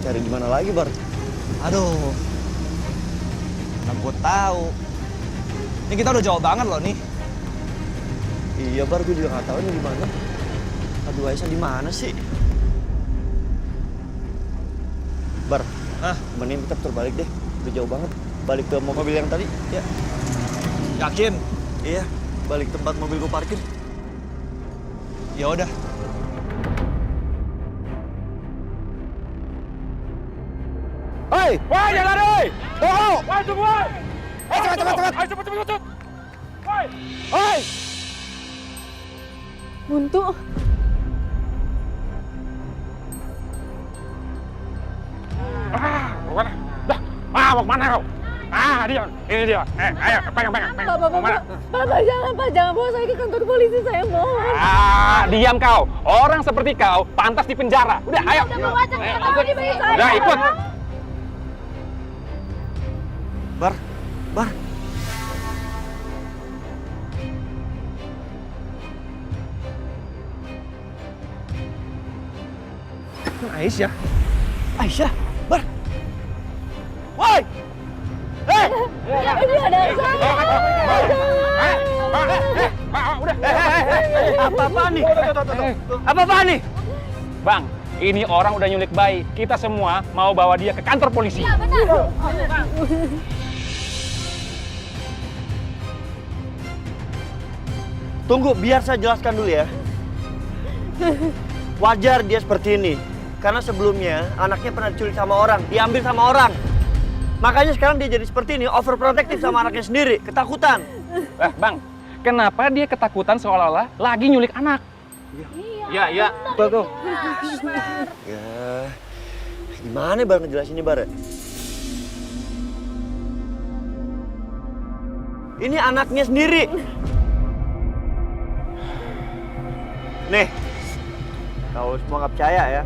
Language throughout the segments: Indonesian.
cari di mana lagi, Bar? Aduh. Nah, gue tahu. Ini kita udah jauh banget loh nih. Iya, Bar, gue juga nggak tahu ini di mana. Aduh, Aisyah di mana sih? Bar, mending kita putar balik deh. Udah jauh banget. Balik ke mobil yang tadi, ya. Yakin? Iya, balik tempat mobil gue parkir. Ya udah. Hei, Woi, jangan lari! tunggu! Woi, tunggu! Woi! Ayo cepat, cepat, cepat! Ayo cepet! Woi! Hei! Buntu. Mau kemana? Dah, mau kemana kau? Dia, ini dia. Ayo, pegang. Mau mana? Bapak jangan bawa saya ke kantor polisi, saya mohon. Diam kau. Orang seperti kau pantas di penjara. Udah, ayo. Udah bawa aja, saya. Udah, ikut. Bar. Aisyah. Aisyah, Bar. Woi! Ini ada saya. Udah. Apa-apaan nih? Apa-apaan nih? Bang, ini orang udah nyulik bayi. Kita semua mau bawa dia ke kantor polisi. Ya benar. Tunggu, biar saya jelaskan dulu ya. Wajar dia seperti ini. Karena sebelumnya anaknya pernah diculik sama orang, diambil sama orang. Makanya sekarang dia jadi seperti ini, overprotective sama anaknya sendiri, ketakutan. Bang, kenapa dia ketakutan seolah-olah lagi nyulik anak? Iya. Betul. Ya, gimana Bar ngejelasinnya Bar? Ini anaknya sendiri. Nih, kau semua nggak percaya ya?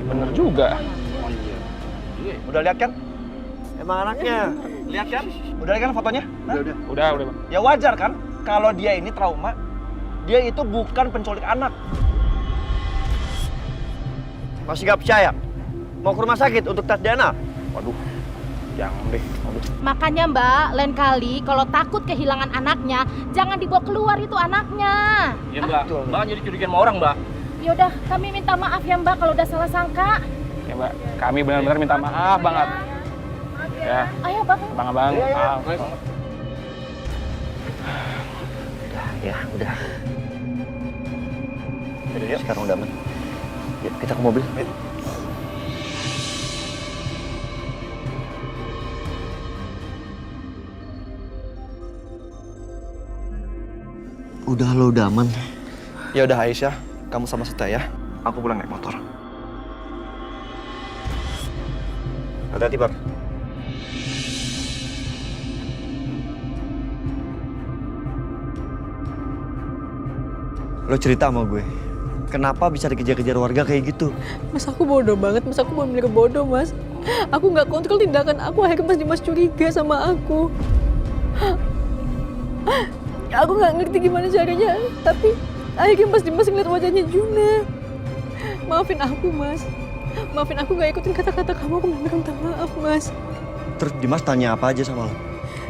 Bener juga. Udah lihat kan? Emang anaknya. Lihat kan? Udah lihat kan fotonya? Udah, Bang. Ya wajar kan? Kalau dia ini trauma, dia itu bukan penculik anak. Masih nggak percaya? Mau ke rumah sakit untuk tes DNA? Waduh, jangan deh. Makanya Mbak, lain kali kalau takut kehilangan anaknya, jangan dibawa keluar itu anaknya. Iya, Mbak. Mbak jadi curigaan sama orang, Mbak. Yaudah, kami minta maaf ya Mbak kalau udah salah sangka. Ya, Mbak. Kami benar-benar minta maaf banget. Ya, Ayo Bang. Abang. Maaf. Udah. Yuk. Sekarang udah aman. Yuk, kita ke mobil. Udah aman. Ya udah Aisyah, kamu sama Sita ya. Aku pulang naik motor. Hati-hati, Bar. Lo cerita sama gue, kenapa bisa dikejar-kejar warga kayak gitu? Mas, aku bodoh banget, Mas. Aku bener-bener bodoh, Mas. Aku nggak kontrol tindakan aku, akhirnya Mas Dimas curiga sama aku. Aku nggak ngerti gimana caranya, tapi akhirnya Mas Dimas ngeliat wajahnya Juna. Maafin aku, Mas. Maafin aku nggak ikutin kata-kata kamu, aku bener-bener minta maaf, Mas. Terus Dimas tanya apa aja sama lo?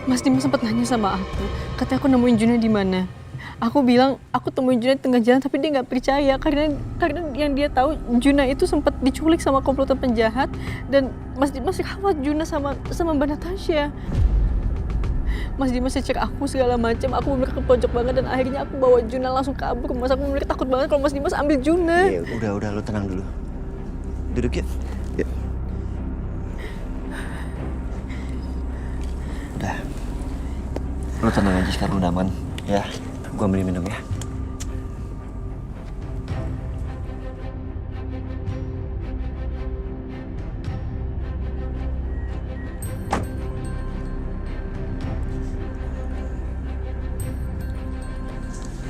Mas Dimas sempat nanya sama aku, katanya aku nemuin Juna di mana. Aku bilang aku temuin Juna di tengah jalan, tapi dia nggak percaya karena yang dia tahu Juna itu sempat diculik sama komplotan penjahat dan Mas Dimas rawat Juna sama Mbak Natasha. Mas Dimas cek aku segala macam, aku bener ke pojok banget dan akhirnya aku bawa Juna langsung kabur. Mas, aku bener takut banget kalau Mas Dimas ambil Juna. Iya, udah lo tenang dulu. Duduk ya. Yuk. Udah. Lo tenang aja, sekarang udah aman. Ya, gua ambil minum ya.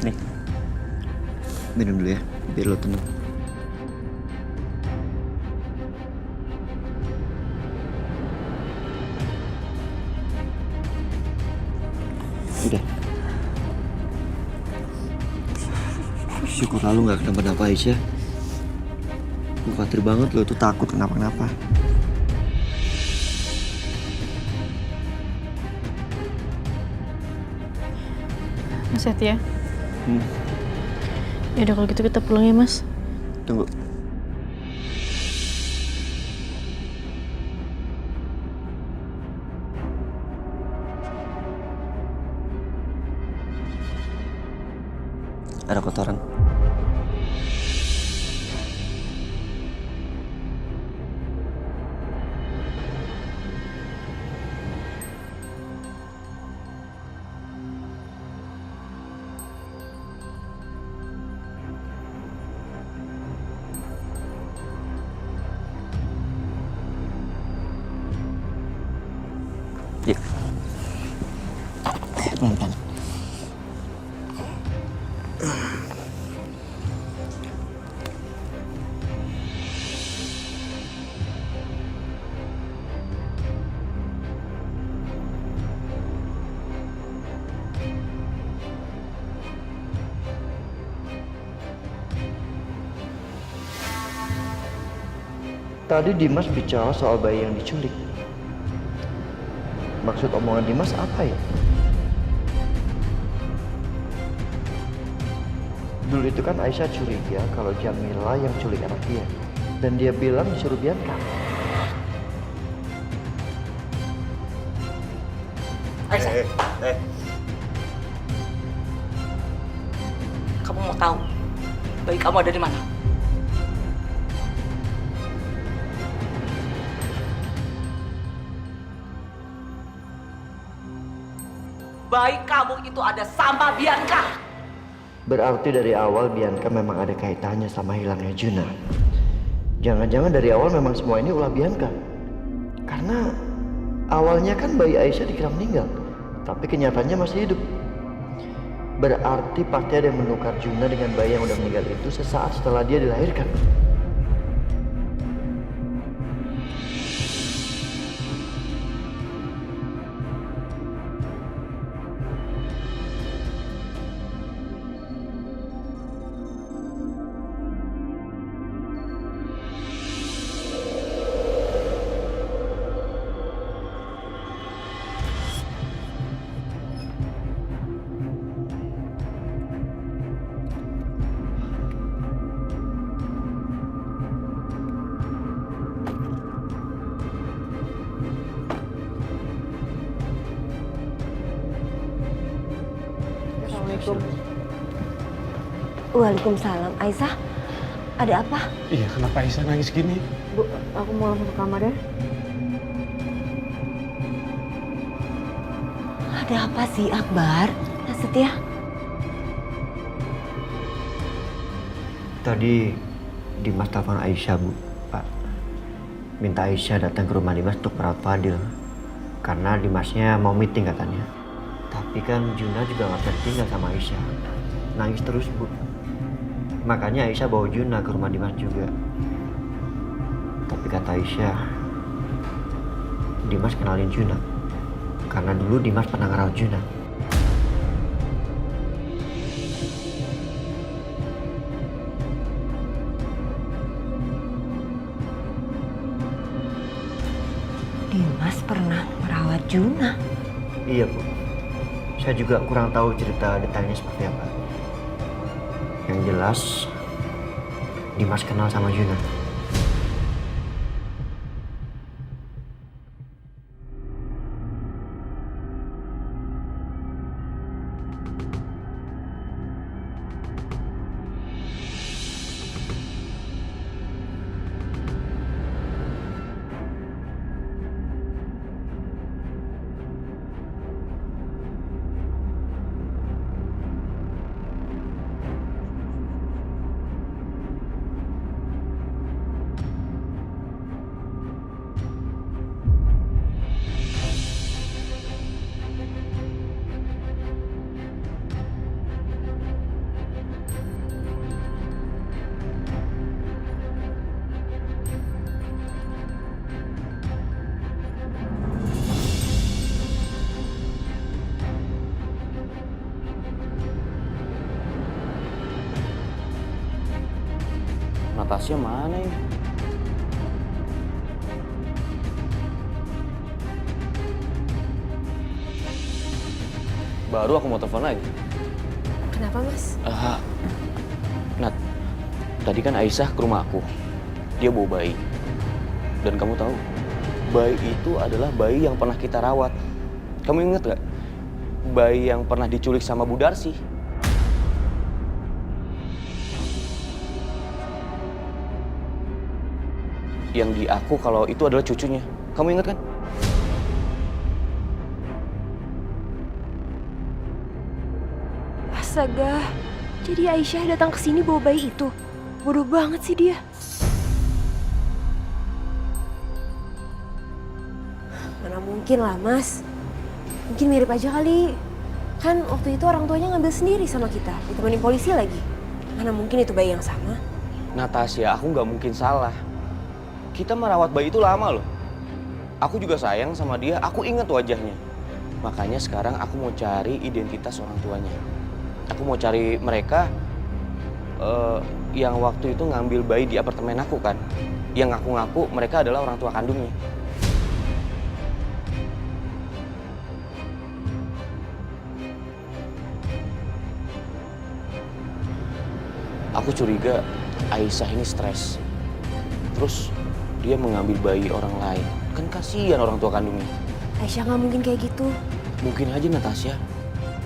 Nih, minum dulu ya, biar lo tenang. Udah. Syukurlah lu gak kenapa-napa Aisyah. Gue khawatir banget lo tuh takut kenapa-kenapa. Mas Setia. Ya udah kalau gitu kita pulang ya Mas. Tunggu. Ada kotoran. Yuk. Pelan-pelan. Tadi Dimas bicara soal bayi yang diculik. Maksud omongan Dimas apa ya? Dulu itu kan Aisyah curiga kalau Jamila yang culik anak dia. Dan dia bilang disuruh Bianca. Aisyah. Kamu mau tahu bayi kamu ada di mana? Bayi kamu itu ada sama Bianca. Berarti dari awal Bianca memang ada kaitannya sama hilangnya Juna. Jangan-jangan dari awal memang semua ini ulah Bianca. Karena awalnya kan bayi Aisyah dikira meninggal, tapi kenyataannya masih hidup. Berarti pasti ada yang menukar Juna dengan bayi yang udah meninggal itu sesaat setelah dia dilahirkan. Waalaikumsalam. Aisyah, ada apa? Iya, kenapa Aisyah nangis gini? Bu, aku mau langsung ke kamar ya. Ada apa sih, Akbar? Setia? Tadi Dimas telepon Aisyah, Bu. Pak, minta Aisyah datang ke rumah Dimas untuk merawat Fadil. Karena Dimasnya mau meeting katanya. Tapi kan Juna juga gak bisa tinggal sama Aisyah. Nangis terus, Bu. Makanya Aisyah bawa Juna ke rumah Dimas juga. Tapi kata Aisyah, Dimas kenalin Juna. Karena dulu Dimas pernah ngerawat Juna. Dimas pernah merawat Juna. Iya, Bu. Saya juga kurang tahu cerita detailnya seperti apa. Yang jelas, Dimas kenal sama Juna. Natasha mana ini? Baru aku mau telepon lagi. Kenapa, Mas? Nat, tadi kan Aisyah ke rumah aku. Dia bawa bayi. Dan kamu tahu, bayi itu adalah bayi yang pernah kita rawat. Kamu inget gak? Bayi yang pernah diculik sama Bu Darsi. Yang di aku kalau itu adalah cucunya. Kamu inget kan? Astaga, jadi Aisyah datang ke sini bawa bayi itu. Bodoh banget sih dia. Mana mungkin lah, Mas. Mungkin mirip aja kali. Kan waktu itu orang tuanya ngambil sendiri sama kita, ditemenin polisi lagi. Mana mungkin itu bayi yang sama? Natasha, aku nggak mungkin salah. Kita merawat bayi itu lama loh. Aku juga sayang sama dia, aku inget wajahnya. Makanya sekarang aku mau cari identitas orang tuanya. Aku mau cari mereka yang waktu itu ngambil bayi di apartemen aku kan. Yang ngaku-ngaku mereka adalah orang tua kandungnya. Aku curiga Aisyah ini stres. Terus dia mengambil bayi orang lain. Kan kasihan orang tua kandungnya. Aisyah nggak mungkin kayak gitu. Mungkin aja Natasha.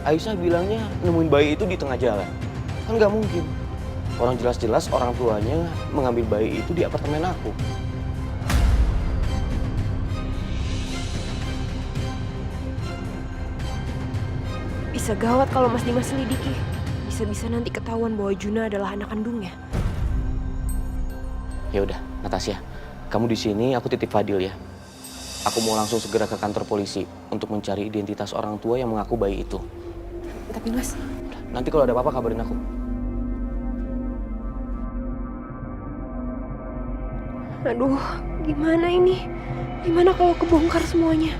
Aisyah bilangnya nemuin bayi itu di tengah jalan. Kan nggak mungkin. Orang jelas-jelas orang tuanya mengambil bayi itu di apartemen aku. Bisa gawat kalau Mas Dimas selidiki. Bisa-bisa nanti ketahuan bahwa Juna adalah anak kandungnya. Ya udah, Natasha, kamu di sini, aku titip Fadil ya. Aku mau langsung segera ke kantor polisi untuk mencari identitas orang tua yang mengaku bayi itu. Tapi Mas, Nanti kalau ada apa-apa kabarin aku. aduh, gimana ini? Gimana kalau kebongkar semuanya?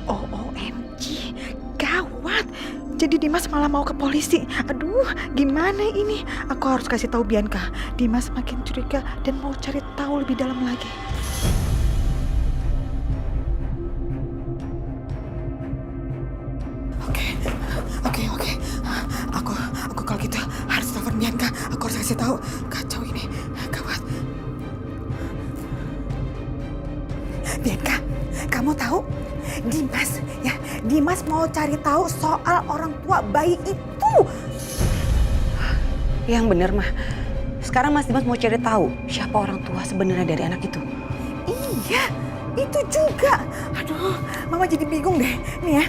OMG, gawat. Jadi Dimas malah mau ke polisi. Aduh, gimana ini? Aku harus kasih tahu Bianca. Dimas makin curiga dan mau cari tahu lebih dalam lagi. Oke. Aku kalau gitu harus telepon Bianca. Aku harus kasih tahu. Kacau ini, gawat. Bianca, kamu tahu? Dimas mau cari tahu soal orang tua bayi itu. Yang bener mah. Sekarang Mas Dimas mau cari tahu siapa orang tua sebenarnya dari anak itu. Iya, itu juga. Aduh, Mama jadi bingung deh. Nih,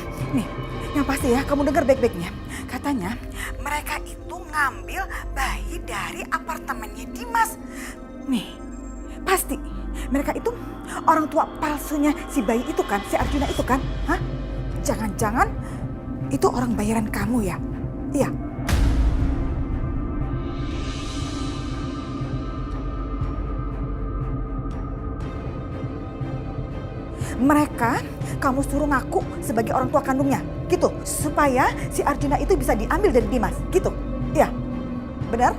yang pasti ya, kamu dengar baik-baiknya. Katanya mereka itu ngambil bayi dari apartemennya Dimas. Nih, pasti mereka itu orang tua palsunya si bayi itu kan, si Arjuna itu kan? Hah? Jangan-jangan itu orang bayaran kamu ya? Iya. Mereka kamu suruh ngaku sebagai orang tua kandungnya, gitu. Supaya si Arjuna itu bisa diambil dari Dimas, gitu. Iya, benar?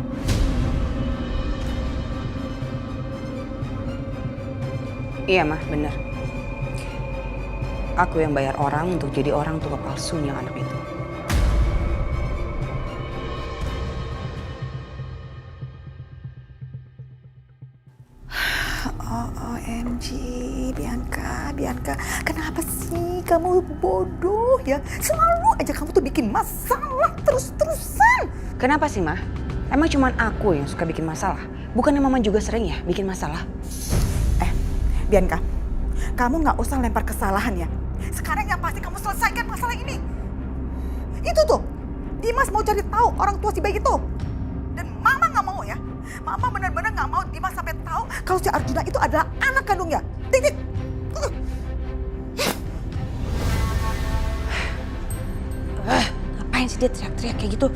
Iya mah, bener. Aku yang bayar orang untuk jadi orang tua palsunya anak itu. OMG, Bianca. Kenapa sih kamu bodoh ya? Selalu aja kamu tuh bikin masalah terus-terusan. Kenapa sih, Mah? Emang cuman aku yang suka bikin masalah? Bukannya Mama juga sering ya bikin masalah? Bianca, kamu nggak usah lempar kesalahan ya. Sekarang yang pasti kamu selesaikan masalah ini. Itu tuh, Dimas mau cari tahu orang tua si bayi itu. Dan Mama nggak mau ya. Mama benar-benar nggak mau Dimas sampai tahu kalau si Arjuna itu adalah anak kandungnya. Titik. Ngapain sih dia teriak-teriak kayak gitu?